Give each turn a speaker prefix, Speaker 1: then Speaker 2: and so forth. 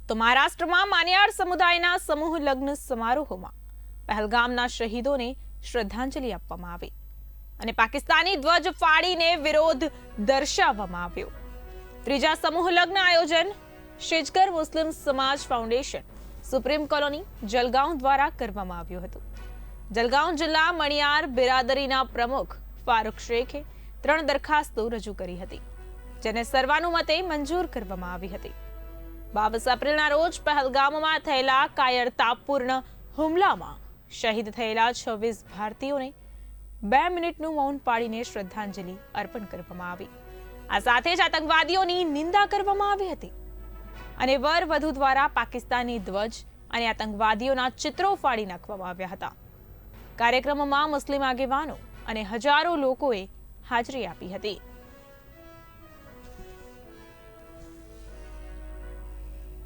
Speaker 1: તો મહારાષ્ટ્રમાં માનિયાર સમુદાયના સમૂહ લગ્ન સમારોહમાં પહેલગામના શહીદોને શ્રદ્ધાંજલિ આપવામાં આવી અને પાકિસ્તાની ધ્વજ ફાડીને વિરોધ દર્શાવવામાં આવ્યો. ત્રીજા સમૂહ લગ્ન આયોજન શેજગર મુસ્લિમ સમાજ ફાઉન્ડેશન સુપ્રીમ કોલોની જલગાંવ દ્વારા કરવામાં આવ્યું હતું. જલગાંવ જિલ્લા મણિયાર બિરાદરીના પ્રમુખ ફારૂક શેખે 3 દરખાસ્તો રજૂ કરી હતી, જેને સર્વાનુમતે મંજૂર કરવામાં આવી હતી. 22 એપ્રિલના રોજ પહેલગામમાં થયેલા કાયરતાપૂર્ણ હુમલામાં શહીદ થયેલા 26 ભારતીયોને 2 મિનિટનું મૌન પાડીને શ્રદ્ધાંજલિ અર્પણ કરવામાં આવી. આ સાથે જ આતંકવાદીઓની નિંદા કરવામાં આવી હતી અને વર-વધુ દ્વારા પાકિસ્તાની ધ્વજ અને આતંકવાદીઓના ચિત્રો ફાડી નાખવામાં આવ્યા હતા. કાર્યક્રમમાં મુસ્લિમ આગેવાનો અને હજારો લોકોએ હાજરી આપી હતી.